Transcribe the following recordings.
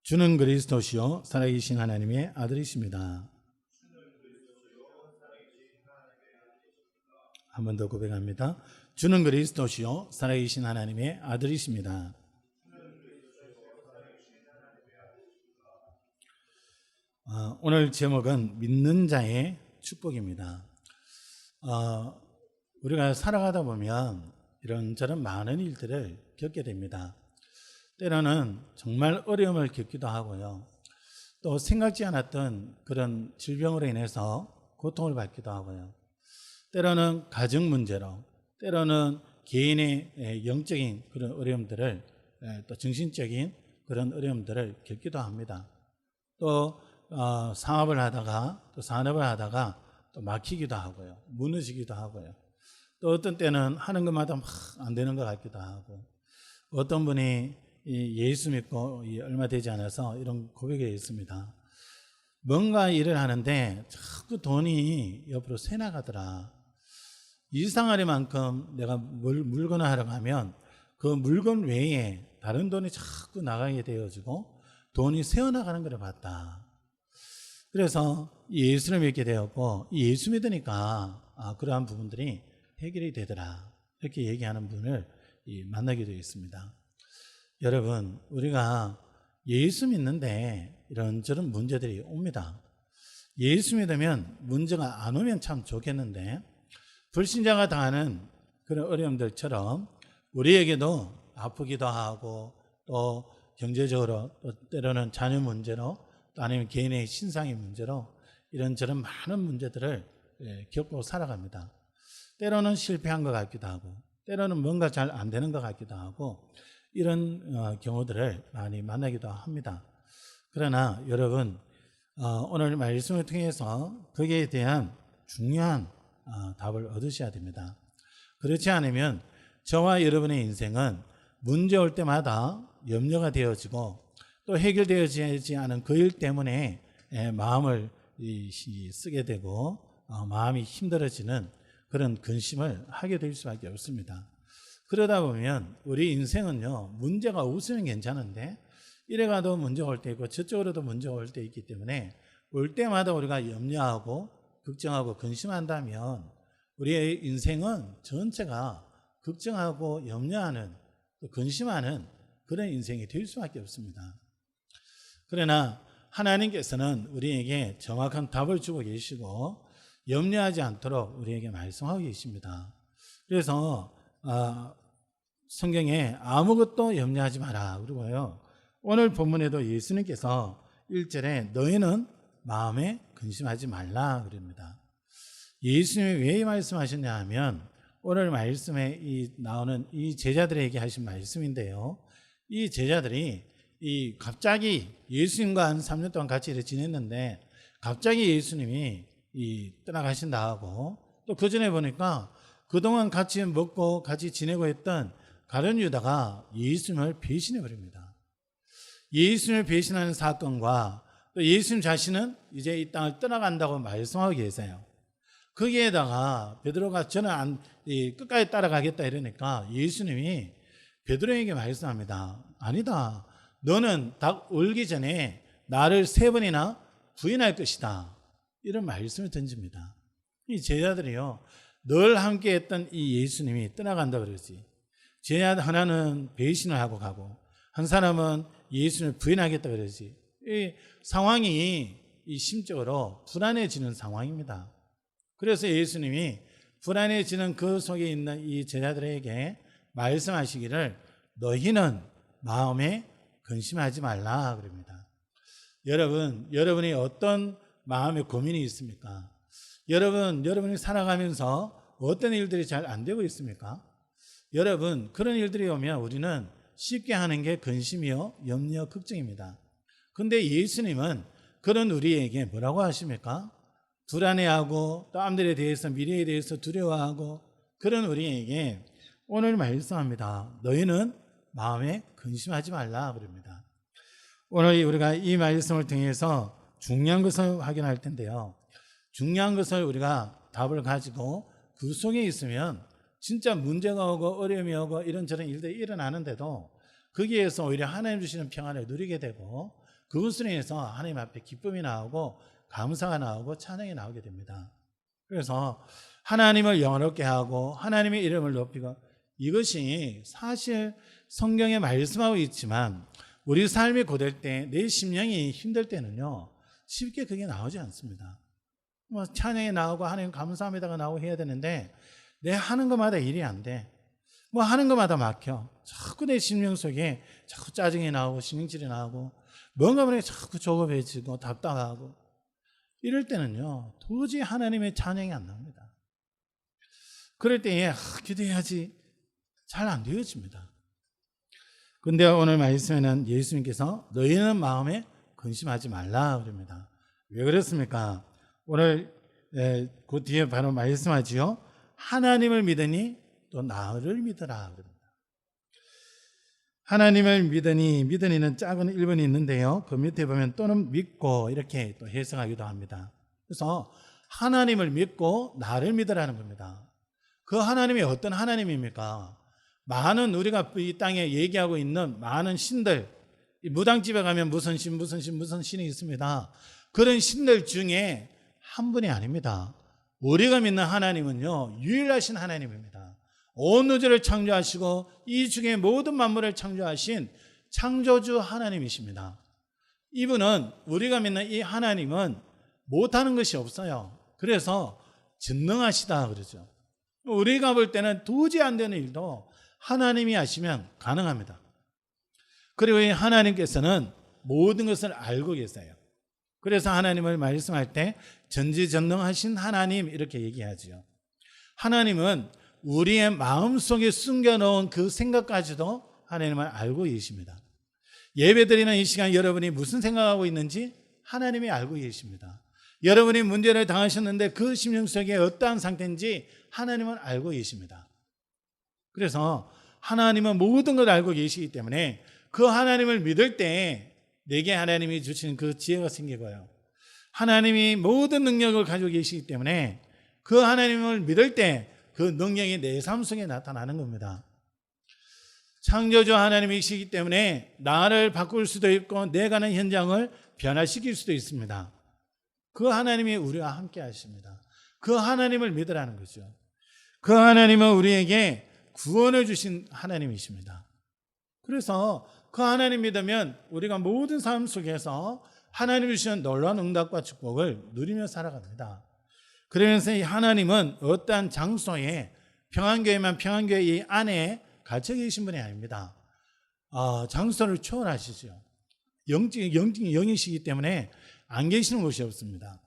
주는 그리스도시요 살아계신 하나님의 아들이십니다. 한 번 더 고백합니다. 주는 그리스도시요 살아계신 하나님의 아들이십니다. 오늘 제목은 믿는 자의 축복입니다. 우리가 살아가다 보면 이런저런 많은 일들을 겪게 됩니다. 때로는 정말 어려움을 겪기도 하고요. 또 생각지 않았던 그런 질병으로 인해서 고통을 받기도 하고요. 때로는 가정 문제로, 때로는 개인의 영적인 그런 어려움들을, 또 정신적인 그런 어려움들을 겪기도 합니다. 또 사업을 하다가 또 산업을 하다가 또 막히기도 하고요. 무너지기도 하고요. 또 어떤 때는 하는 것마다 막 안 되는 것 같기도 하고, 어떤 분이 예수 믿고 얼마 되지 않아서 이런 고백이 있습니다. 뭔가 일을 하는데 자꾸 돈이 옆으로 새나가더라. 이상하리만큼 내가 물건을 하러 가면 그 물건 외에 다른 돈이 자꾸 나가게 되어지고 돈이 새어나가는 걸 봤다. 그래서 예수를 믿게 되었고, 예수 믿으니까 그러한 부분들이 해결이 되더라. 이렇게 얘기하는 분을 만나게 되어 있습니다. 여러분, 우리가 예수 믿는데 이런저런 문제들이 옵니다. 예수 믿으면 문제가 안 오면 참 좋겠는데, 불신자가 당하는 그런 어려움들처럼 우리에게도 아프기도 하고, 또 경제적으로, 또 때로는 자녀 문제로, 또 아니면 개인의 신상의 문제로 이런저런 많은 문제들을 겪고 살아갑니다. 때로는 실패한 것 같기도 하고, 때로는 뭔가 잘 안 되는 것 같기도 하고, 이런 경우들을 많이 만나기도 합니다. 그러나 여러분, 오늘 말씀을 통해서 거기에 대한 중요한 답을 얻으셔야 됩니다. 그렇지 않으면 저와 여러분의 인생은 문제 올 때마다 염려가 되어지고, 또 해결되어지지 않은 그 일 때문에 마음을 쓰게 되고 마음이 힘들어지는 그런 근심을 하게 될 수밖에 없습니다. 그러다 보면 우리 인생은요, 문제가 없으면 괜찮은데 이래가도 문제가 올 때 있고 저쪽으로도 문제가 올 때 있기 때문에, 올 때마다 우리가 염려하고 걱정하고 근심한다면 우리의 인생은 전체가 걱정하고 염려하는, 근심하는 그런 인생이 될 수밖에 없습니다. 그러나 하나님께서는 우리에게 정확한 답을 주고 계시고 염려하지 않도록 우리에게 말씀하고 계십니다. 그래서 성경에 아무것도 염려하지 마라 그러고요, 오늘 본문에도 예수님께서 1절에 너희는 마음에 근심하지 말라 그럽니다. 예수님이 왜 말씀하셨냐 하면, 오늘 말씀에 나오는 이 제자들에게 하신 말씀인데요, 이 제자들이 갑자기 예수님과 한 3년 동안 같이 지냈는데 갑자기 예수님이 떠나가신다 하고, 또 그 전에 보니까 그동안 같이 먹고 같이 지내고 했던 가룟 유다가 예수님을 배신해 버립니다. 예수님을 배신하는 사건과 또 예수님 자신은 이제 이 땅을 떠나간다고 말씀하고 계세요. 거기에다가 베드로가 저는 끝까지 따라가겠다 이러니까 예수님이 베드로에게 말씀합니다. 아니다. 너는 닭 울기 전에 나를 3번이나 부인할 것이다. 이런 말씀을 던집니다. 이 제자들이요, 늘 함께 했던 이 예수님이 떠나간다 그러지. 제자 하나는 배신을 하고 가고, 한 사람은 예수님을 부인하겠다 그러지. 이 상황이 심적으로 불안해지는 상황입니다. 그래서 예수님이 불안해지는 그 속에 있는 이 제자들에게 말씀하시기를 너희는 마음에 근심하지 말라 그럽니다. 여러분이 어떤 마음의 고민이 있습니까? 여러분이 살아가면서 어떤 일들이 잘 안 되고 있습니까? 여러분, 그런 일들이 오면 우리는 쉽게 하는 게 근심이요, 염려, 걱정입니다. 근데 예수님은 그런 우리에게 뭐라고 하십니까? 불안해하고 땀들에 대해서, 미래에 대해서 두려워하고 그런 우리에게 오늘 말씀합니다. 너희는 마음에 근심하지 말라 그럽니다. 오늘 우리가 이 말씀을 통해서 중요한 것을 확인할 텐데요, 중요한 것을 우리가 답을 가지고 그 속에 있으면 진짜 문제가 오고 어려움이 오고 이런저런 일들이 일어나는데도 거기에서 오히려 하나님 주시는 평안을 누리게 되고, 그것으로 인해서 하나님 앞에 기쁨이 나오고 감사가 나오고 찬양이 나오게 됩니다. 그래서 하나님을 영화롭게 하고 하나님의 이름을 높이고, 이것이 사실 성경에 말씀하고 있지만 우리 삶이 고될 때, 내 심령이 힘들 때는요, 쉽게 그게 나오지 않습니다. 뭐 찬양이 나오고 하나님 감사합니다가 나오고 해야 되는데 내 하는 것마다 일이 안 돼. 뭐 하는 것마다 막혀. 자꾸 내 심령 속에 자꾸 짜증이 나오고 신경질이 나오고 뭔가 모르게 자꾸 조급해지고 답답하고, 이럴 때는요 도저히 하나님의 찬양이 안 나옵니다. 그럴 때에 기도해야지 잘 안 되어집니다. 근데 오늘 말씀에는 예수님께서 너희는 마음에 근심하지 말라 그럽니다. 왜 그렇습니까? 오늘 그 뒤에 바로 말씀하지요. 하나님을 믿으니 또 나를 믿어라 그럽니다. 하나님을 믿으니, 믿으니는 작은 1번이 있는데요, 그 밑에 보면 또는 믿고 이렇게 또 해석하기도 합니다. 그래서 하나님을 믿고 나를 믿으라는 겁니다. 그 하나님이 어떤 하나님입니까? 많은 우리가 이 땅에 얘기하고 있는 많은 신들, 무당집에 가면 무슨 신이 있습니다. 그런 신들 중에 한 분이 아닙니다. 우리가 믿는 하나님은요 유일하신 하나님입니다. 온 우주를 창조하시고 이 중에 모든 만물을 창조하신 창조주 하나님이십니다. 이분은, 우리가 믿는 이 하나님은 못하는 것이 없어요. 그래서 전능하시다 그러죠. 우리가 볼 때는 도저히 안 되는 일도 하나님이 하시면 가능합니다. 그리고 이 하나님께서는 모든 것을 알고 계세요. 그래서 하나님을 말씀할 때 전지전능하신 하나님 이렇게 얘기하지요. 하나님은 우리의 마음속에 숨겨놓은 그 생각까지도 하나님을 알고 계십니다. 예배드리는 이 시간 여러분이 무슨 생각하고 있는지 하나님이 알고 계십니다. 여러분이 문제를 당하셨는데 그 심령 속에 어떠한 상태인지 하나님은 알고 계십니다. 그래서 하나님은 모든 걸 알고 계시기 때문에 그 하나님을 믿을 때 내게 하나님이 주시는 그 지혜가 생기고요, 하나님이 모든 능력을 가지고 계시기 때문에 그 하나님을 믿을 때 그 능력이 내 삶 속에 나타나는 겁니다. 창조주 하나님이시기 때문에 나를 바꿀 수도 있고 내 가는 현장을 변화시킬 수도 있습니다. 그 하나님이 우리와 함께 하십니다. 그 하나님을 믿으라는 거죠. 그 하나님은 우리에게 구원을 주신 하나님이십니다. 그래서 그 하나님 믿으면 우리가 모든 삶 속에서 하나님이 주시는 놀라운 응답과 축복을 누리며 살아갑니다. 그러면서 이 하나님은 어떠한 장소에, 평안교회만 평안교회 이 안에 갇혀 계신 분이 아닙니다. 장소를 초월하시죠. 영이시기 때문에 안 계시는 곳이 없습니다.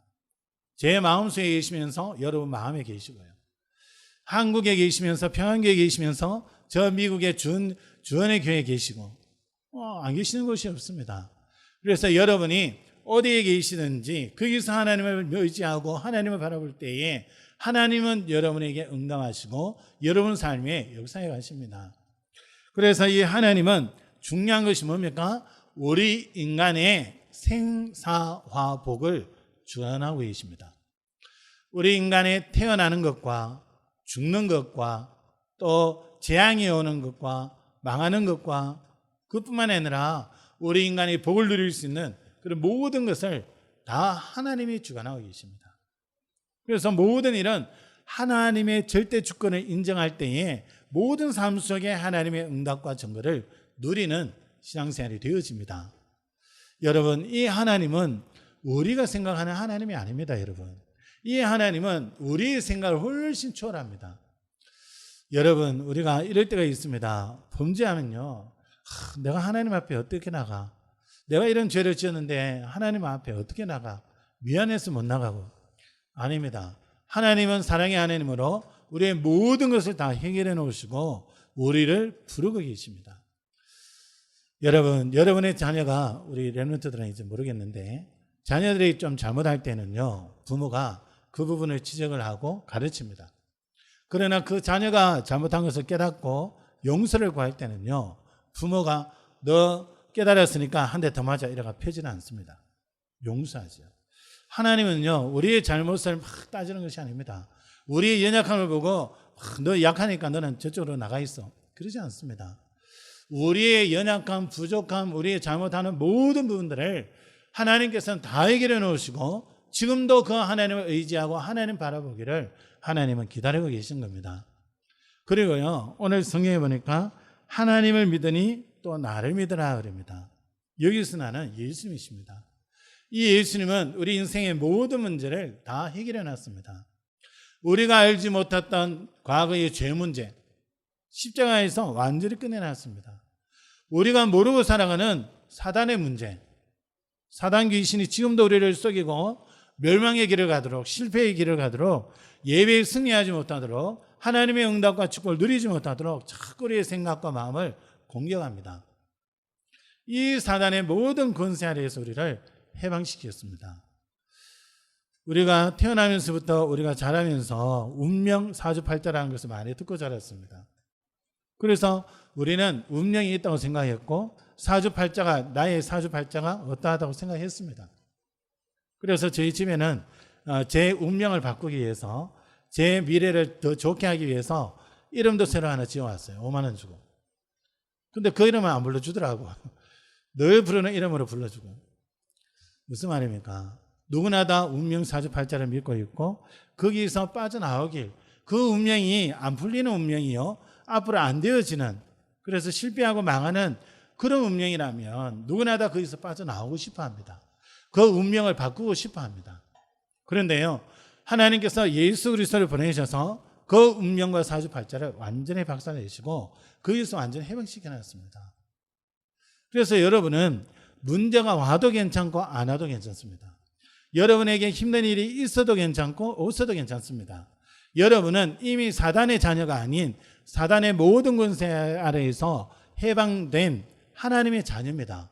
제 마음속에 계시면서 여러분 마음에 계시고요, 한국에 계시면서 평안교회에 계시면서 저 미국의 주원의 교회에 계시고 안 계시는 곳이 없습니다. 그래서 여러분이 어디에 계시든지 거기서 하나님을 의지하고 하나님을 바라볼 때에 하나님은 여러분에게 응답하시고 여러분 삶에 역사해 가십니다. 그래서 이 하나님은 중요한 것이 뭡니까? 우리 인간의 생사화복을 주관하고 계십니다. 우리 인간의 태어나는 것과 죽는 것과 또 재앙이 오는 것과 망하는 것과 그뿐만 아니라 우리 인간이 복을 누릴 수 있는 그런 모든 것을 다 하나님이 주관하고 계십니다. 그래서 모든 일은 하나님의 절대 주권을 인정할 때에 모든 삶 속에 하나님의 응답과 증거를 누리는 신앙생활이 되어집니다. 여러분, 이 하나님은 우리가 생각하는 하나님이 아닙니다. 여러분, 이 하나님은 우리의 생각을 훨씬 초월합니다. 여러분, 우리가 이럴 때가 있습니다. 범죄하면요, 내가 하나님 앞에 어떻게 나가? 내가 이런 죄를 지었는데 하나님 앞에 어떻게 나가? 미안해서 못 나가고. 아닙니다. 하나님은 사랑의 하나님으로 우리의 모든 것을 다 해결해 놓으시고 우리를 부르고 계십니다. 여러분, 여러분의 자녀가, 우리 렘넌트들은 이제 모르겠는데, 자녀들이 좀 잘못할 때는요, 부모가 그 부분을 지적을 하고 가르칩니다. 그러나 그 자녀가 잘못한 것을 깨닫고 용서를 구할 때는요, 부모가 너 깨달았으니까 한 대 더 맞아 이래가 펴지는 않습니다. 용서하죠. 하나님은요, 우리의 잘못을 막 따지는 것이 아닙니다. 우리의 연약함을 보고 너 약하니까 너는 저쪽으로 나가 있어, 그러지 않습니다. 우리의 연약함, 부족함, 우리의 잘못하는 모든 부분들을 하나님께서는 다 해결해 놓으시고 지금도 그 하나님을 의지하고 하나님 바라보기를 하나님은 기다리고 계신 겁니다. 그리고요, 오늘 성경에 보니까 하나님을 믿으니 또 나를 믿으라 그럽니다. 여기서 나는 예수님이십니다. 이 예수님은 우리 인생의 모든 문제를 다 해결해 놨습니다. 우리가 알지 못했던 과거의 죄 문제, 십자가에서 완전히 끝내놨습니다. 우리가 모르고 살아가는 사단의 문제, 사단 귀신이 지금도 우리를 속이고 멸망의 길을 가도록, 실패의 길을 가도록, 예배에 승리하지 못하도록, 하나님의 응답과 축복을 누리지 못하도록 자꾸 우리의 생각과 마음을 공격합니다. 이 사단의 모든 권세 아래에서 우리를 해방시켰습니다. 우리가 태어나면서부터 우리가 자라면서 운명 사주팔자라는 것을 많이 듣고 자랐습니다. 그래서 우리는 운명이 있다고 생각했고 사주팔자가, 나의 사주팔자가 어떠하다고 생각했습니다. 그래서 저희 집에는 제 운명을 바꾸기 위해서, 제 미래를 더 좋게 하기 위해서 이름도 새로 하나 지어왔어요. 5만 원 주고. 근데 그 이름은 안 불러주더라고. 늘 부르는 이름으로 불러주고. 무슨 말입니까? 누구나 다 운명 사주팔자를 믿고 있고 거기서 빠져나오길, 그 운명이 안 풀리는 운명이요, 앞으로 안 되어지는, 그래서 실패하고 망하는 그런 운명이라면 누구나 다 거기서 빠져나오고 싶어합니다. 그 운명을 바꾸고 싶어합니다. 그런데요, 하나님께서 예수 그리스도를 보내셔서 그 운명과 사주팔자를 완전히 박살내시고 거기서 완전히 해방시켜놨습니다. 그래서 여러분은 문제가 와도 괜찮고 안 와도 괜찮습니다. 여러분에게 힘든 일이 있어도 괜찮고 없어도 괜찮습니다. 여러분은 이미 사단의 자녀가 아닌 사단의 모든 권세 아래에서 해방된 하나님의 자녀입니다.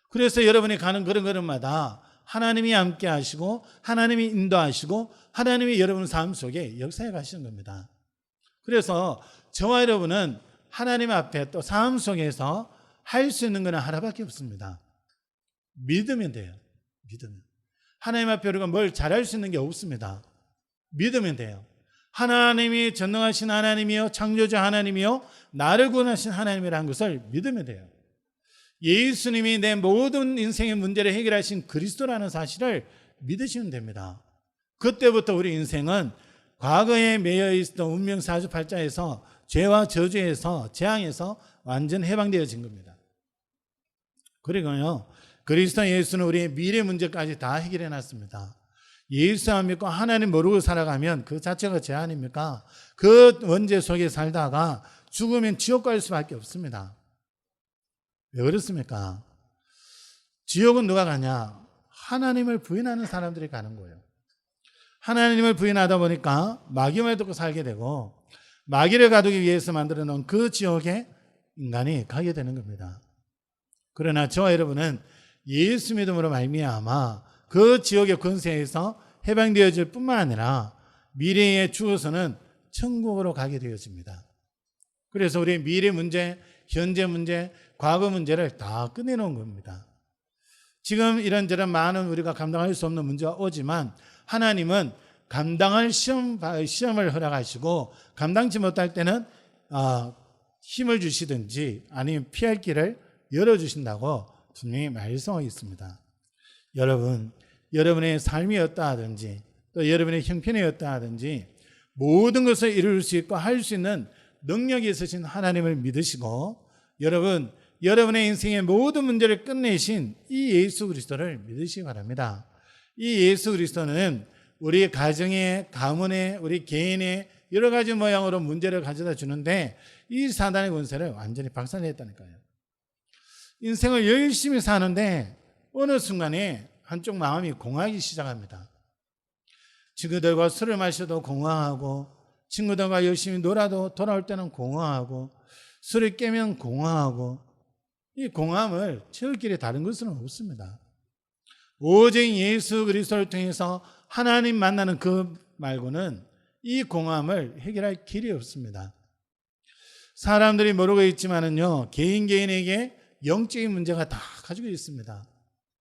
그래서 여러분이 가는 그런 걸음마다 하나님이 함께 하시고 하나님이 인도하시고 하나님이 여러분 삶 속에 역사해 가시는 겁니다. 그래서 저와 여러분은 하나님 앞에 또 삶 속에서 할 수 있는 것은 하나밖에 없습니다. 믿으면 돼요. 믿으면. 하나님 앞에 우리가 뭘 잘할 수 있는 게 없습니다. 믿으면 돼요. 하나님이 전능하신 하나님이요, 창조자 하나님이요, 나를 구원하신 하나님이라는 것을 믿으면 돼요. 예수님이 내 모든 인생의 문제를 해결하신 그리스도라는 사실을 믿으시면 됩니다. 그때부터 우리 인생은 과거에 매여 있었던 운명 사주팔자에서, 죄와 저주에서, 재앙에서 완전 해방되어진 겁니다. 그리고요, 그리스도 예수는 우리의 미래 문제까지 다 해결해 놨습니다. 예수 안 믿고 하나님 모르고 살아가면 그 자체가 죄 아닙니까? 그 원죄 속에 살다가 죽으면 지옥 갈 수밖에 없습니다. 왜 그렇습니까? 지옥은 누가 가냐? 하나님을 부인하는 사람들이 가는 거예요. 하나님을 부인하다 보니까 마귀말 듣고 살게 되고 마귀를 가두기 위해서 만들어 놓은 그 지옥에 인간이 가게 되는 겁니다. 그러나 저와 여러분은 예수 믿음으로 말미암아 그 지옥의 권세에서 해방되어질 뿐만 아니라 미래에 죽어서는 천국으로 가게 되어집니다. 그래서 우리의 미래 문제, 현재 문제, 과거 문제를 다 끝내놓은 겁니다. 지금 이런저런 많은 우리가 감당할 수 없는 문제가 오지만 하나님은 감당할 시험을 허락하시고 감당치 못할 때는 힘을 주시든지 아니면 피할 길을 열어주신다고 분명히 말씀하고 있습니다. 여러분, 여러분의 삶이 어떠하든지 또 여러분의 형편이 어떠하든지 모든 것을 이룰 수 있고 할 수 있는 능력이 있으신 하나님을 믿으시고 여러분, 여러분의 인생의 모든 문제를 끝내신 이 예수 그리스도를 믿으시기 바랍니다. 이 예수 그리스도는 우리 가정에, 가문에, 우리 개인의 여러 가지 모양으로 문제를 가져다 주는데 이 사단의 권세를 완전히 박살냈다니까요. 인생을 열심히 사는데 어느 순간에 한쪽 마음이 공허하기 시작합니다. 친구들과 술을 마셔도 공허하고 친구들과 열심히 놀아도 돌아올 때는 공허하고 술을 깨면 공허하고 이 공허함을 채울 길에 다른 것은 없습니다. 오직 예수 그리스도를 통해서 하나님 만나는 그 말고는 이 공허함을 해결할 길이 없습니다. 사람들이 모르고 있지만은요, 개인에게 영적인 문제가 다 가지고 있습니다.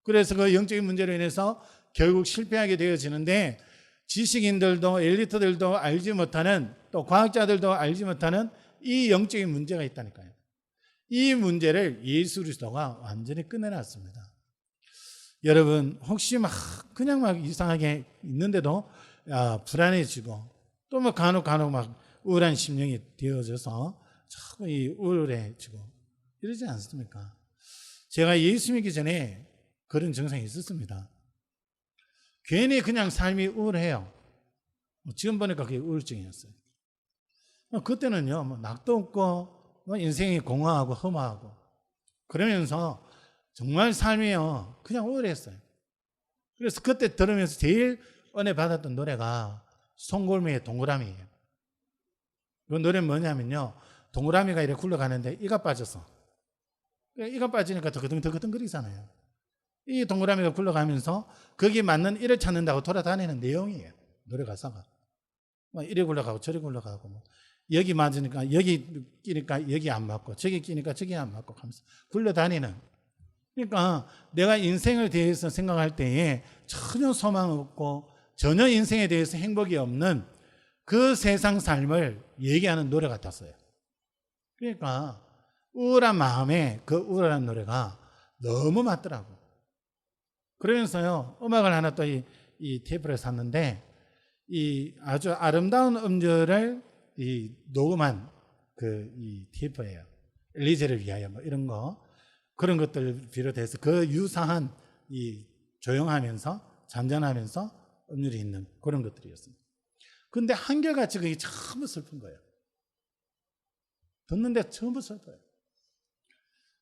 그래서 그 영적인 문제로 인해서 결국 실패하게 되어지는데 지식인들도 엘리트들도 알지 못하는 또 과학자들도 알지 못하는 이 영적인 문제가 있다니까요. 이 문제를 예수 그리스도가 완전히 끝내놨습니다. 여러분 혹시 막 그냥 막 이상하게 있는데도 불안해지고 또 뭐 간혹 막 우울한 심령이 되어져서 자꾸 우울해지고 이러지 않습니까? 제가 예수 믿기 전에 그런 증상이 있었습니다. 괜히 그냥 삶이 우울해요. 지금 보니까 그게 우울증이었어요. 그때는요, 뭐 낙도 없고 뭐 인생이 공허하고 험하고 그러면서 정말 삶이요 그냥 우울했어요. 그래서 그때 들으면서 제일 은혜 받았던 노래가 송골매의 동그라미예요. 그 노래는 뭐냐면요, 동그라미가 이렇게 굴러가는데 이가 빠졌어. 이가 빠지니까 더 그등거리잖아요. 이 동그라미가 굴러가면서 거기에 맞는 이를 찾는다고 돌아다니는 내용이에요. 노래 가사가. 뭐 이리 굴러가고 저리 굴러가고 뭐 여기 맞으니까 여기 끼니까 여기 안 맞고 저기 끼니까 저기 안 맞고 하면서 굴러다니는. 그러니까 내가 인생을 대해서 생각할 때에 전혀 소망 없고 전혀 인생에 대해서 행복이 없는 그 세상 삶을 얘기하는 노래 같았어요. 그러니까 우울한 마음에 그 우울한 노래가 너무 맞더라고. 그러면서요, 음악을 하나 또 이 테이프를 샀는데, 이 아주 아름다운 음절을 이 녹음한 이 테이프예요. 엘리제를 위하여 뭐 이런 거, 그런 것들을 비롯해서 그 유사한 이 조용하면서 잔잔하면서 음률이 있는 그런 것들이었습니다. 근데 한결같이 그게 전부 슬픈 거예요. 듣는데 전부 슬퍼요.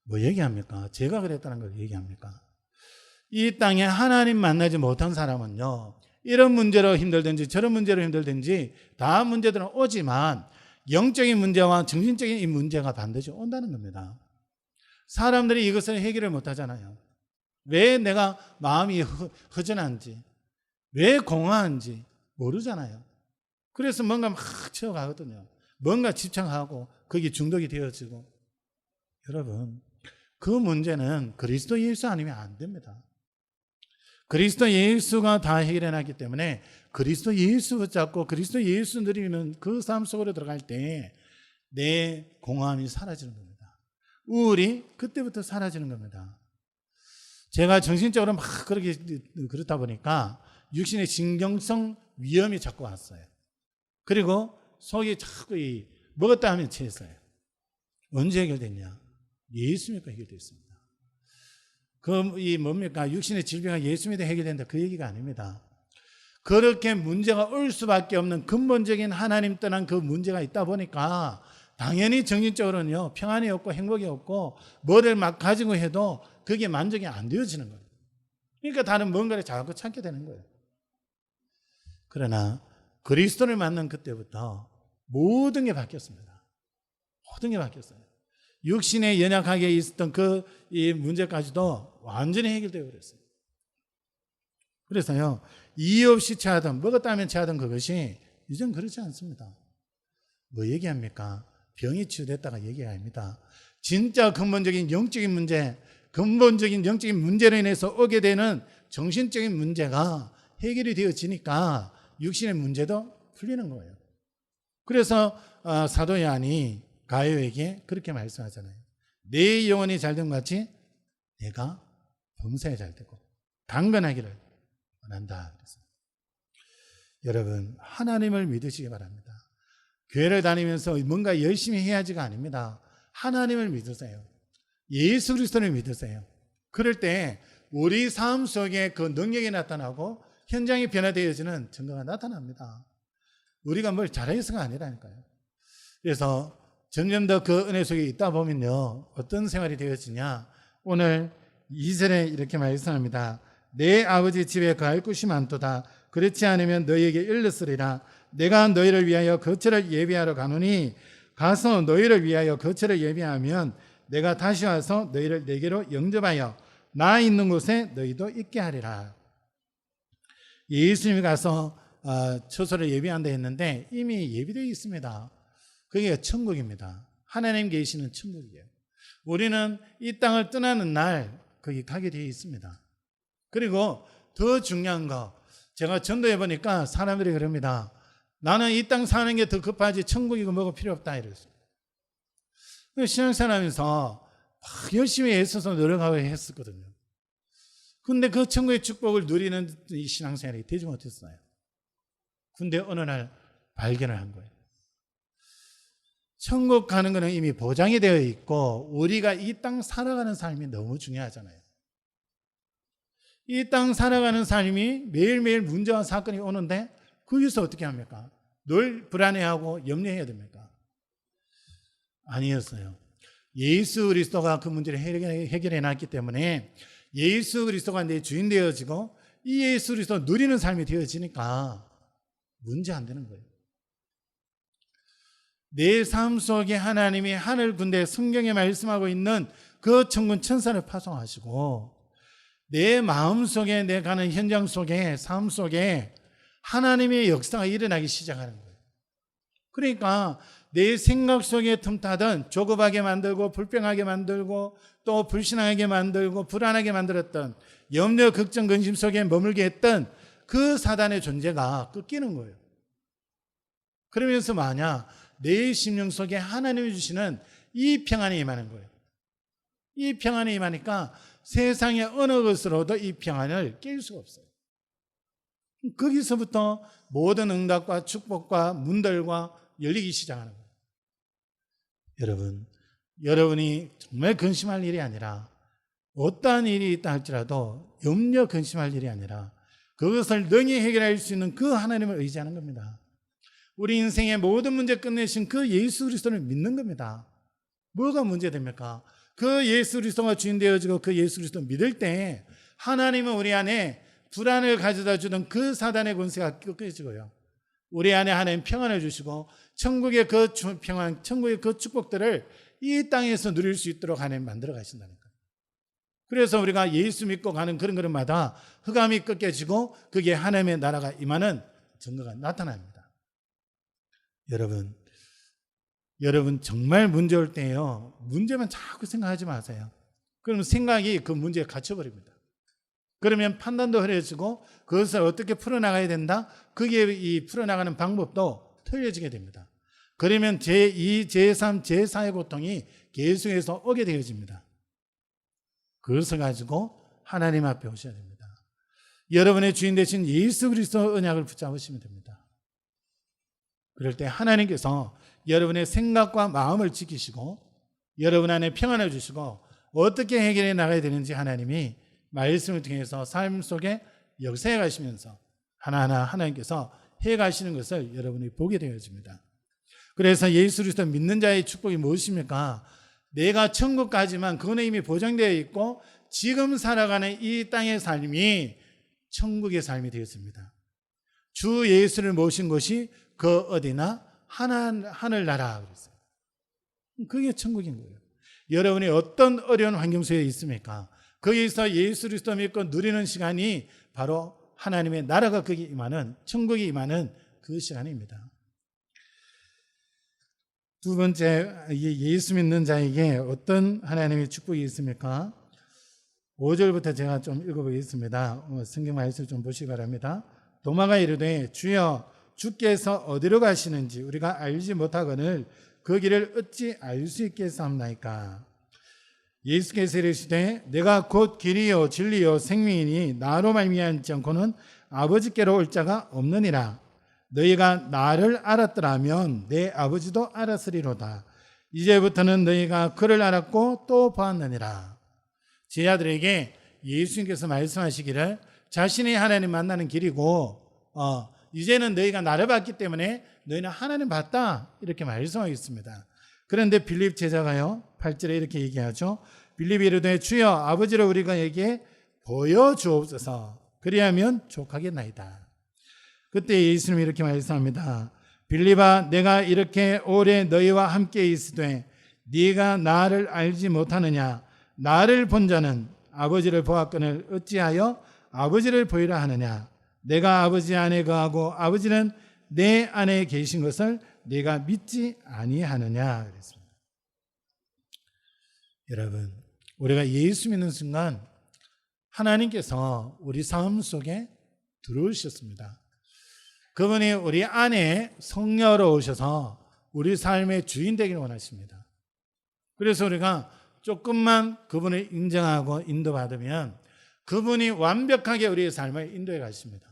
뭐 얘기합니까? 제가 그랬다는 걸 얘기합니까? 이 땅에 하나님 만나지 못한 사람은요, 이런 문제로 힘들든지 저런 문제로 힘들든지 다 문제들은 오지만 영적인 문제와 정신적인 이 문제가 반드시 온다는 겁니다. 사람들이 이것을 해결을 못하잖아요. 왜 내가 마음이 허전한지, 왜 공허한지 모르잖아요. 그래서 뭔가 막 채워가거든요. 뭔가 집착하고 거기 중독이 되어지고. 여러분, 그 문제는 그리스도 예수 아니면 안 됩니다. 그리스도 예수가 다 해결해놨기 때문에 그리스도 예수 붙잡고 그리스도 예수 누리는 그 삶 속으로 들어갈 때 내 공허함이 사라지는 겁니다. 우울이 그때부터 사라지는 겁니다. 제가 정신적으로 막 그렇다 보니까 육신의 진정성 위험이 자꾸 왔어요. 그리고 속이 자꾸 먹었다 하면 체했어요. 언제 해결됐냐? 예수 믿고 해결됐습니다. 뭡니까? 육신의 질병이 예수 믿어 해결된다. 그 얘기가 아닙니다. 그렇게 문제가 올 수밖에 없는 근본적인 하나님 떠난 그 문제가 있다 보니까 당연히 정신적으로는요, 평안이 없고 행복이 없고 뭐를 막 가지고 해도 그게 만족이 안 되어지는 거예요. 그러니까 다른 뭔가를 자꾸 찾게 되는 거예요. 그러나 그리스도를 만난 그때부터 모든 게 바뀌었습니다. 모든 게 바뀌었어요. 육신에 연약하게 있었던 이 문제까지도 완전히 해결되어 버렸어요. 그래서요, 이유 없이 체하던, 먹었다면 체하던 그것이 이젠 그렇지 않습니다. 뭐 얘기합니까? 병이 치유됐다가 얘기가 아닙니다. 진짜 근본적인 영적인 문제, 근본적인 영적인 문제로 인해서 오게 되는 정신적인 문제가 해결이 되어지니까 육신의 문제도 풀리는 거예요. 그래서 사도 요한이 가요에게 그렇게 말씀하잖아요. 내 영혼이 잘된 것 같이 내가 범사에 잘되고 강건하기를 원한다. 그래서 여러분, 하나님을 믿으시기 바랍니다. 교회를 다니면서 뭔가 열심히 해야지가 아닙니다. 하나님을 믿으세요. 예수 그리스도를 믿으세요. 그럴 때 우리 삶 속에 그 능력이 나타나고 현장이 변화되어지는 증거가 나타납니다. 우리가 뭘 잘해서가 아니라니까요. 그래서 점점 더 그 은혜 속에 있다 보면요, 어떤 생활이 되어지냐. 오늘 2절에 이렇게 말씀합니다. 내 아버지 집에 거할 곳이 많도다. 그렇지 않으면 너희에게 일렀으리라. 내가 너희를 위하여 거처를 예비하러 가노니 가서 너희를 위하여 거처를 예비하면 내가 다시 와서 너희를 내게로 영접하여 나 있는 곳에 너희도 있게 하리라. 예수님이 가서 처소를 예비한다 했는데 이미 예비되어 있습니다. 그게 천국입니다. 하나님 계시는 천국이에요. 우리는 이 땅을 떠나는 날 거기 가게 되어 있습니다. 그리고 더 중요한 거, 제가 전도해 보니까 사람들이 그럽니다. 나는 이 땅 사는 게 더 급하지 천국이고 뭐가 필요 없다 이랬어요. 신앙생활하면서 막 열심히 애써서 노력하고 했었거든요. 근데 그 천국의 축복을 누리는 이 신앙생활이 되지 못했어요. 근데 어느 날 발견을 한 거예요. 천국 가는 거는 이미 보장이 되어 있고 우리가 이 땅 살아가는 삶이 너무 중요하잖아요. 이 땅 살아가는 삶이 매일매일 문제와 사건이 오는데 거기서 어떻게 합니까? 늘 불안해하고 염려해야 됩니까? 아니었어요. 예수 그리스도가 그 문제를 해결해 놨기 때문에 예수 그리스도가 내 주인 되어지고 이 예수 그리스도 누리는 삶이 되어지니까 문제 안 되는 거예요. 내 삶 속에 하나님이 하늘 군대 성경에 말씀하고 있는 그 천군 천사를 파송하시고 내 마음 속에 내 가는 현장 속에 삶 속에 하나님의 역사가 일어나기 시작하는 거예요. 그러니까 내 생각 속에 틈타던 조급하게 만들고 불평하게 만들고 또 불신하게 만들고 불안하게 만들었던 염려, 걱정, 근심 속에 머물게 했던 그 사단의 존재가 꺾이는 거예요. 그러면서 만약 내 심령 속에 하나님이 주시는 이 평안이 임하는 거예요. 이 평안이 임하니까 세상의 어느 것으로도 이 평안을 깰 수가 없어요. 거기서부터 모든 응답과 축복과 문들과 열리기 시작하는 거예요. 여러분이 정말 근심할 일이 아니라 어떠한 일이 있다 할지라도 염려 근심할 일이 아니라 그것을 능히 해결할 수 있는 그 하나님을 의지하는 겁니다. 우리 인생의 모든 문제 끝내신 그 예수 그리스도를 믿는 겁니다. 뭐가 문제됩니까? 그 예수 그리스도가 주인 되어지고 그 예수 그리스도 믿을 때 하나님은 우리 안에 불안을 가져다 주던 그 사단의 권세가 꺾여지고요. 우리 안에 하나님 평안을 주시고 천국의 그 평안, 천국의 그 축복들을 이 땅에서 누릴 수 있도록 하나님 만들어 가신다니까요. 그래서 우리가 예수 믿고 가는 그런 걸음마다 흑암이 꺾여지고 그게 하나님의 나라가 임하는 증거가 나타납니다. 여러분 정말 문제 올 때요, 문제만 자꾸 생각하지 마세요. 그러면 생각이 그 문제에 갇혀버립니다. 그러면 판단도 흐려지고 그것을 어떻게 풀어나가야 된다, 그게 이 풀어나가는 방법도 틀려지게 됩니다. 그러면 제2, 제3, 제4의 고통이 계속해서 오게 되어집니다. 그것을 가지고 하나님 앞에 오셔야 됩니다. 여러분의 주인 되신 예수 그리스도 언약을 붙잡으시면 됩니다. 그럴 때 하나님께서 여러분의 생각과 마음을 지키시고 여러분 안에 평안을 주시고 어떻게 해결해 나가야 되는지 하나님이 말씀을 통해서 삶 속에 역사해 가시면서 하나하나 하나님께서 해 가시는 것을 여러분이 보게 되어집니다. 그래서 예수 그리스도 믿는 자의 축복이 무엇입니까? 내가 천국 가지만 그거는 이미 보장되어 있고 지금 살아가는 이 땅의 삶이 천국의 삶이 되었습니다. 주 예수를 모신 것이 그 어디나 하늘나라 그랬어요. 그게 천국인 거예요. 여러분이 어떤 어려운 환경 속에 있습니까? 거기서 예수 그리스도 믿고 누리는 시간이 바로 하나님의 나라가 거기 임하는, 천국이 임하는 그 시간입니다. 두 번째, 예수 믿는 자에게 어떤 하나님의 축복이 있습니까? 5절부터 제가 좀 읽어보겠습니다. 성경 말씀을 좀 보시기 바랍니다. 도마가 이르되 주여 주께서 어디로 가시는지 우리가 알지 못하거늘 그 길을 어찌 알 수 있겠사옵나이까. 예수께서 이르시되 내가 곧 길이요 진리요 생명이니 나로 말미암지 않고는 아버지께로 올 자가 없느니라. 너희가 나를 알았더라면 내 아버지도 알았으리로다. 이제부터는 너희가 그를 알았고 또 보았느니라. 제자들에게 예수님께서 말씀하시기를 자신이 하나님 만나는 길이고 이제는 너희가 나를 봤기 때문에 너희는 하나님 봤다, 이렇게 말씀하고 있습니다. 그런데 빌립 제자가요 8절에 이렇게 얘기하죠. 빌립이 이르되 주여 아버지를 우리가에게 보여주옵소서 그리하면 족하겠나이다. 그때 예수님이 이렇게 말씀합니다. 빌립아 내가 이렇게 오래 너희와 함께 있으되 네가 나를 알지 못하느냐. 나를 본 자는 아버지를 보았거늘 어찌하여 아버지를 보이라 하느냐. 내가 아버지 안에 거하고 아버지는 내 안에 계신 것을 네가 믿지 아니하느냐 그랬습니다. 여러분, 우리가 예수 믿는 순간 하나님께서 우리 삶 속에 들어오셨습니다. 그분이 우리 안에 성녀로 오셔서 우리 삶의 주인 되기를 원하십니다. 그래서 우리가 조금만 그분을 인정하고 인도받으면 그분이 완벽하게 우리의 삶을 인도해 가십니다.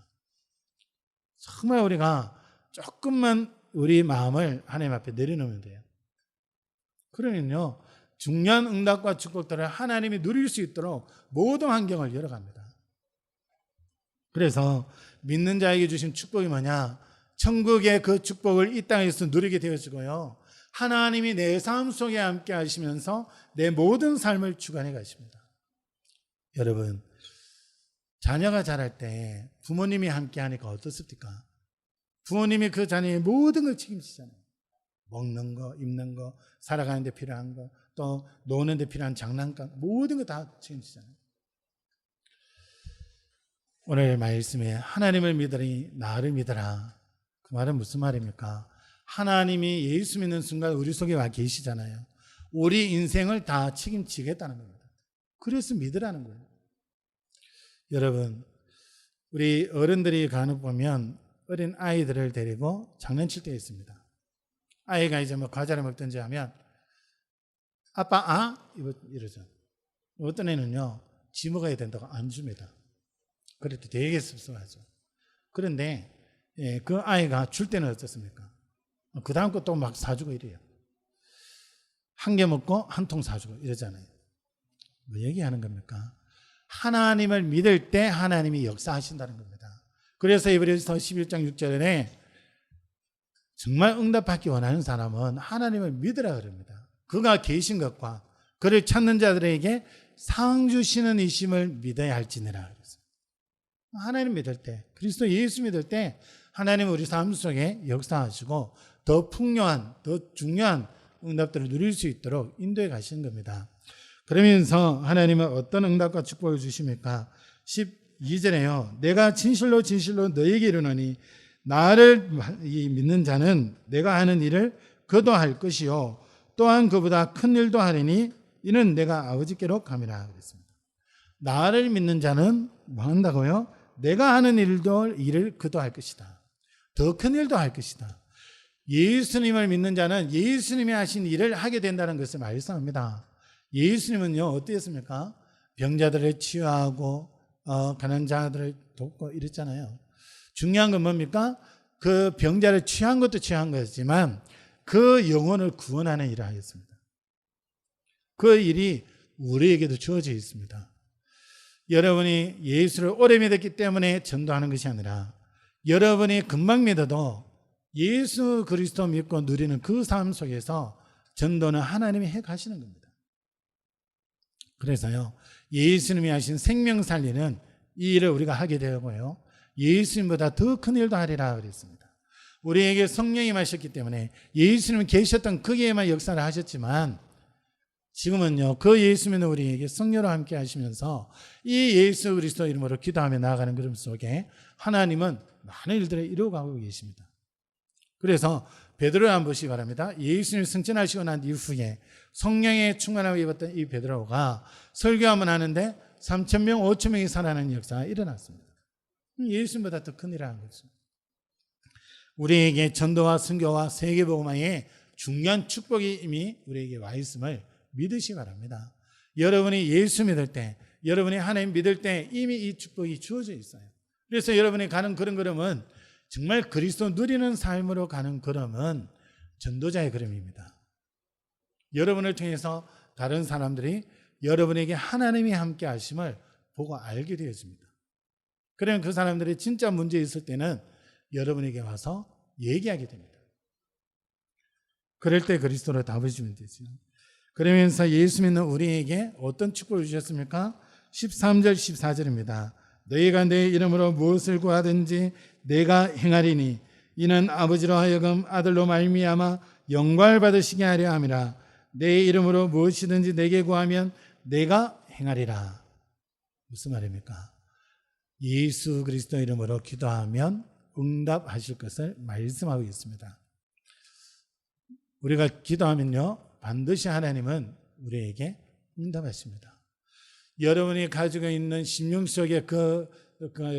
정말 우리가 조금만 우리 마음을 하나님 앞에 내려놓으면 돼요. 그러면요, 중요한 응답과 축복들을 하나님이 누릴 수 있도록 모든 환경을 열어갑니다. 그래서 믿는 자에게 주신 축복이 뭐냐? 천국의 그 축복을 이 땅에서 누리게 되어지고요, 하나님이 내 삶 속에 함께 하시면서 내 모든 삶을 주관해 가십니다. 여러분, 자녀가 자랄 때 부모님이 함께 하니까 어떻습니까? 부모님이 그 자녀의 모든 걸 책임지잖아요. 먹는 거, 입는 거, 살아가는 데 필요한 거, 또 노는 데 필요한 장난감, 모든 거 다 책임지잖아요. 오늘 말씀에 하나님을 믿으니 나를 믿어라. 그 말은 무슨 말입니까? 하나님이 예수 믿는 순간 우리 속에 와 계시잖아요. 우리 인생을 다 책임지겠다는 겁니다. 그래서 믿으라는 거예요. 여러분, 우리 어른들이 간혹 보면 어린 아이들을 데리고 장난칠 때 있습니다. 아이가 이제 뭐 과자를 먹든지 하면 아빠 이러죠. 어떤 애는요, 지 먹어야 된다고 안 줍니다. 그럴 때 되게 섭섭하죠. 그런데 그 아이가 줄 때는 어떻습니까? 그 다음 거 또 막 사주고 이래요. 한 개 먹고 한 통 사주고 이러잖아요. 뭐 얘기하는 겁니까? 하나님을 믿을 때 하나님이 역사하신다는 겁니다. 그래서 히브리서 11장 6절에 정말 응답받기 원하는 사람은 하나님을 믿으라 그럽니다. 그가 계신 것과 그를 찾는 자들에게 상 주시는 이심을 믿어야 할지니라. 하나님 믿을 때, 그리스도 예수 믿을 때 하나님은 우리 삶 속에 역사하시고 더 풍요한, 더 중요한 응답들을 누릴 수 있도록 인도해 가시는 겁니다. 그러면서 하나님은 어떤 응답과 축복을 주십니까? 12절에요. 내가 진실로 진실로 너에게 이르노니 나를 믿는 자는 내가 하는 일을 그도 할 것이요 또한 그보다 큰 일도 하리니 이는 내가 아버지께로 감이라 그랬습니다. 나를 믿는 자는 뭐 한다고요? 내가 하는 일을 그도 할 것이다. 더 큰 일도 할 것이다. 예수님을 믿는 자는 예수님이 하신 일을 하게 된다는 것을 말씀합니다. 예수님은요, 어땠습니까? 병자들을 치유하고 가난한 자들을 돕고 이랬잖아요. 중요한 건 뭡니까? 그 병자를 취한 것도 취한 거지만 그 영혼을 구원하는 일을 하였습니다. 그 일이 우리에게도 주어져 있습니다. 여러분이 예수를 오래 믿었기 때문에 전도하는 것이 아니라 여러분이 금방 믿어도 예수 그리스도 믿고 누리는 그 삶 속에서 전도는 하나님이 해 가시는 겁니다. 그래서요, 예수님이 하신 생명 살리는 이 일을 우리가 하게 되고요, 예수님보다 더 큰 일도 하리라 그랬습니다. 우리에게 성령이 임하셨기 때문에 예수님은 계셨던 거기에만 역사를 하셨지만 지금은요, 그 예수님은 우리에게 성령으로 함께 하시면서 이 예수 그리스도 이름으로 기도하며 나아가는 그름 속에 하나님은 많은 일들을 이루어가고 계십니다. 그래서 베드로를 한번 보시기 바랍니다. 예수님 승천하시고 난 이후에 성령의 충만함을 입었던 이 베드로가 설교하면 하는데 3,000명, 5,000명이 살아나는 역사가 일어났습니다. 예수님보다 더 큰 일을 한 거죠. 우리에게 전도와 선교와 세계복음화의 중요한 축복이 이미 우리에게 와 있음을 믿으시기 바랍니다. 여러분이 예수 믿을 때, 여러분이 하나님 믿을 때 이미 이 축복이 주어져 있어요. 그래서 여러분이 가는 그런 걸음은 정말 그리스도 누리는 삶으로 가는 걸음은 전도자의 걸음입니다. 여러분을 통해서 다른 사람들이 여러분에게 하나님이 함께 하심을 보고 알게 되어집니다. 그러면 그 사람들이 진짜 문제 있을 때는 여러분에게 와서 얘기하게 됩니다. 그럴 때 그리스도로 답을 주면 되죠. 그러면서 예수 믿는 우리에게 어떤 축복을 주셨습니까? 13절 14절입니다. 너희가 내 이름으로 무엇을 구하든지 내가 행하리니 이는 아버지로 하여금 아들로 말미암아 영광을 받으시게 하려 함이라. 내 이름으로 무엇이든지 내게 구하면 내가 행하리라. 무슨 말입니까? 예수 그리스도 이름으로 기도하면 응답하실 것을 말씀하고 있습니다. 우리가 기도하면요, 반드시 하나님은 우리에게 응답하십니다. 여러분이 가지고 있는 심령 속에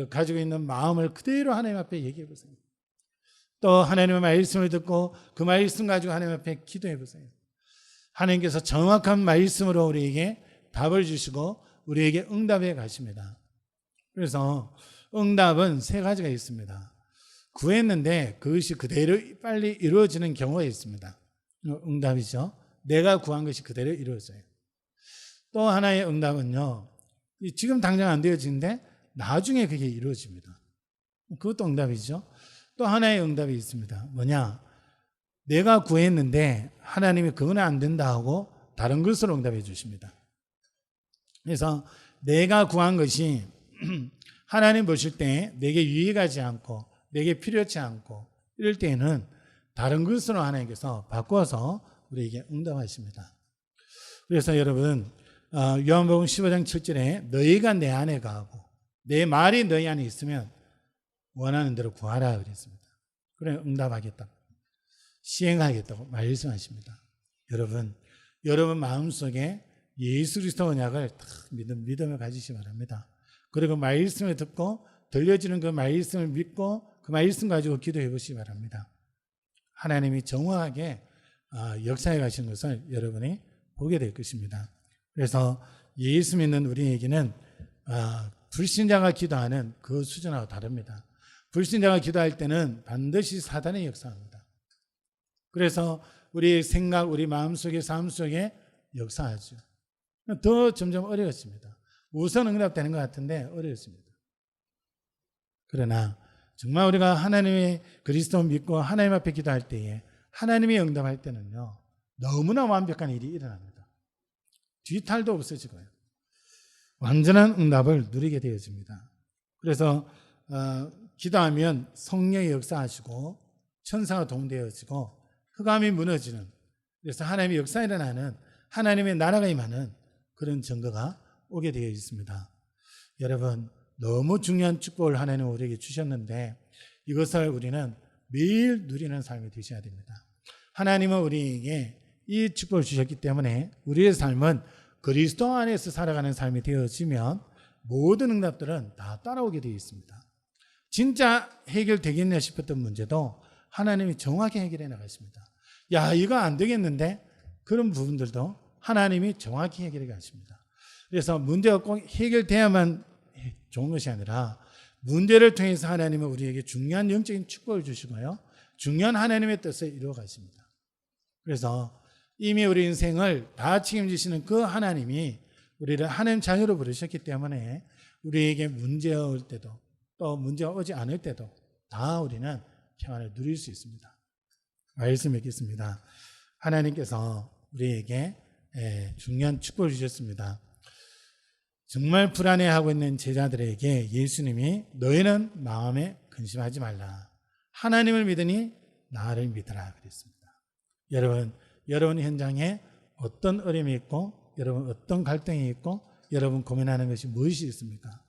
가지고 있는 마음을 그대로 하나님 앞에 얘기해 보세요. 또 하나님의 말씀을 듣고 그 말씀 가지고 하나님 앞에 기도해 보세요. 하나님께서 정확한 말씀으로 우리에게 답을 주시고 우리에게 응답해 가십니다. 그래서 응답은 세 가지가 있습니다. 구했는데 그것이 그대로 빨리 이루어지는 경우가 있습니다. 응답이죠. 내가 구한 것이 그대로 이루어져요. 또 하나의 응답은요, 지금 당장 안 되어지는데 나중에 그게 이루어집니다. 그것도 응답이죠. 또 하나의 응답이 있습니다. 뭐냐? 내가 구했는데 하나님이 그건 안 된다 하고 다른 것으로 응답해 주십니다. 그래서 내가 구한 것이 하나님 보실 때 내게 유익하지 않고 내게 필요치 않고 이럴 때에는 다른 것으로 하나님께서 바꿔서 우리에게 응답하십니다. 그래서 여러분, 요한복음 15장 7절에 너희가 내 안에 거하고 내 말이 너희 안에 있으면 원하는 대로 구하라 그랬습니다. 그래 응답하겠다, 시행하겠다고 말씀하십니다. 여러분 마음속에 예수 그리스도 언약을 믿음을 가지시기 바랍니다. 그리고 말씀을 듣고 들려지는 그 말씀을 믿고 그 말씀 가지고 기도해 보시기 바랍니다. 하나님이 정확하게 역사해 가시는 것을 여러분이 보게 될 것입니다. 그래서 예수 믿는 우리에게는 불신자가 기도하는 그 수준하고 다릅니다. 불신자가 기도할 때는 반드시 사단이 역사합니다. 그래서 우리 생각, 우리 마음속에 삶 속에 역사하죠. 더 점점 어려워집니다. 우선 응답되는 것 같은데 어려웠습니다. 그러나 정말 우리가 하나님의 그리스도 믿고 하나님 앞에 기도할 때에 하나님이 응답할 때는요, 너무나 완벽한 일이 일어납니다. 뒤탈도 없어지고요, 완전한 응답을 누리게 되어집니다. 그래서 기도하면 성령이 역사하시고 천사가 동되어지고 흑암이 무너지는, 그래서 하나님의 역사 일어나는, 하나님의 나라가 임하는 그런 증거가 오게 되어 있습니다. 여러분, 너무 중요한 축복을 하나님 우리에게 주셨는데 이것을 우리는 매일 누리는 삶이 되셔야 됩니다. 하나님은 우리에게 이 축복을 주셨기 때문에 우리의 삶은 그리스도 안에서 살아가는 삶이 되어지면 모든 응답들은 다 따라오게 되어 있습니다. 진짜 해결되겠냐 싶었던 문제도 하나님이 정확히 해결해 나가십니다. 야, 이거 안 되겠는데? 그런 부분들도 하나님이 정확히 해결해 가십니다. 그래서 문제가 꼭 해결돼야만 좋은 것이 아니라 문제를 통해서 하나님은 우리에게 중요한 영적인 축복을 주시고요, 중요한 하나님의 뜻을 이루어 가십니다. 그래서 이미 우리 인생을 다 책임지시는 그 하나님이 우리를 하나님 자녀로 부르셨기 때문에 우리에게 문제가 올 때도 또 문제가 오지 않을 때도 다 우리는 평안을 누릴 수 있습니다. 말씀 읽겠습니다. 하나님께서 우리에게 중요한 축복을 주셨습니다. 정말 불안해하고 있는 제자들에게 예수님이 너희는 마음에 근심하지 말라. 하나님을 믿으니 나를 믿으라 그랬습니다. 여러분 현장에 어떤 어려움이 있고 여러분 어떤 갈등이 있고 여러분 고민하는 것이 무엇이 있습니까?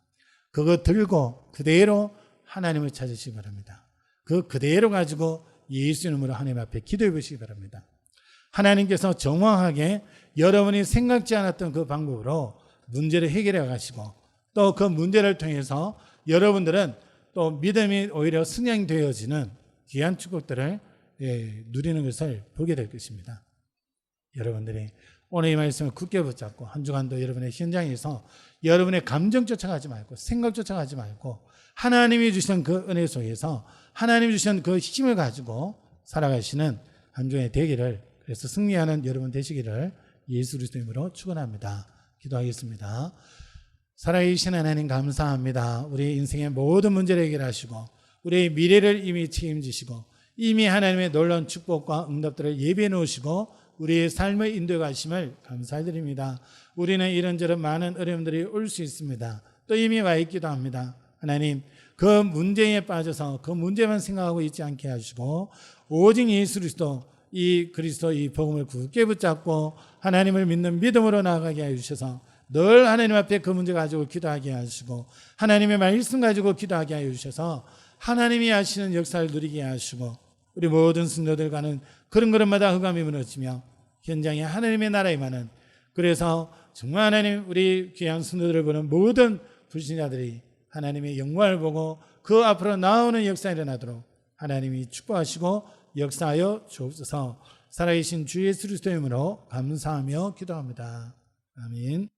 그거 들고 그대로 하나님을 찾으시기 바랍니다. 그대로 가지고 예수 이름으로 하나님 앞에 기도해 보시기 바랍니다. 하나님께서 정확하게 여러분이 생각지 않았던 그 방법으로 문제를 해결해 가시고 또 그 문제를 통해서 여러분들은 또 믿음이 오히려 승량되어지는 귀한 축복들을 누리는 것을 보게 될 것입니다. 여러분들이 오늘 이 말씀을 굳게 붙잡고 한 주간도 여러분의 현장에서 여러분의 감정 쫓아가지 말고 생각 쫓아가지 말고 하나님이 주신 그 은혜 속에서 하나님이 주신 그 힘을 가지고 살아가시는 한 주의 되기를, 그래서 승리하는 여러분 되시기를 예수 그리스도 이름으로 축원합니다. 기도하겠습니다. 살아계신 하나님 감사합니다. 우리 인생의 모든 문제를 해결하시고 우리의 미래를 이미 책임지시고 이미 하나님의 놀라운 축복과 응답들을 예비해 놓으시고 우리의 삶을 인도해 가심을 감사드립니다. 우리는 이런저런 많은 어려움들이 올 수 있습니다. 또 이미 와 있기도 합니다. 하나님, 그 문제에 빠져서 그 문제만 생각하고 있지 않게 하시고 오직 예수 그리스도 이 복음을 굳게 붙잡고 하나님을 믿는 믿음으로 나아가게 해주셔서 늘 하나님 앞에 그 문제 가지고 기도하게 하시고 하나님의 말씀 가지고 기도하게 해주셔서 하나님이 하시는 역사를 누리게 하시고 우리 모든 성도들과는 그런 흑암이 무너지며 현장에 하나님의 나라에 임하는, 그래서 정말 하나님 우리 귀한 성도들을 보는 모든 불신자들이 하나님의 영광을 보고 그 앞으로 나오는 역사가 일어나도록 하나님이 축복하시고 역사하여 주옵소서. 살아계신 주 예수 그리스도의 이름으로 감사하며 기도합니다. 아멘.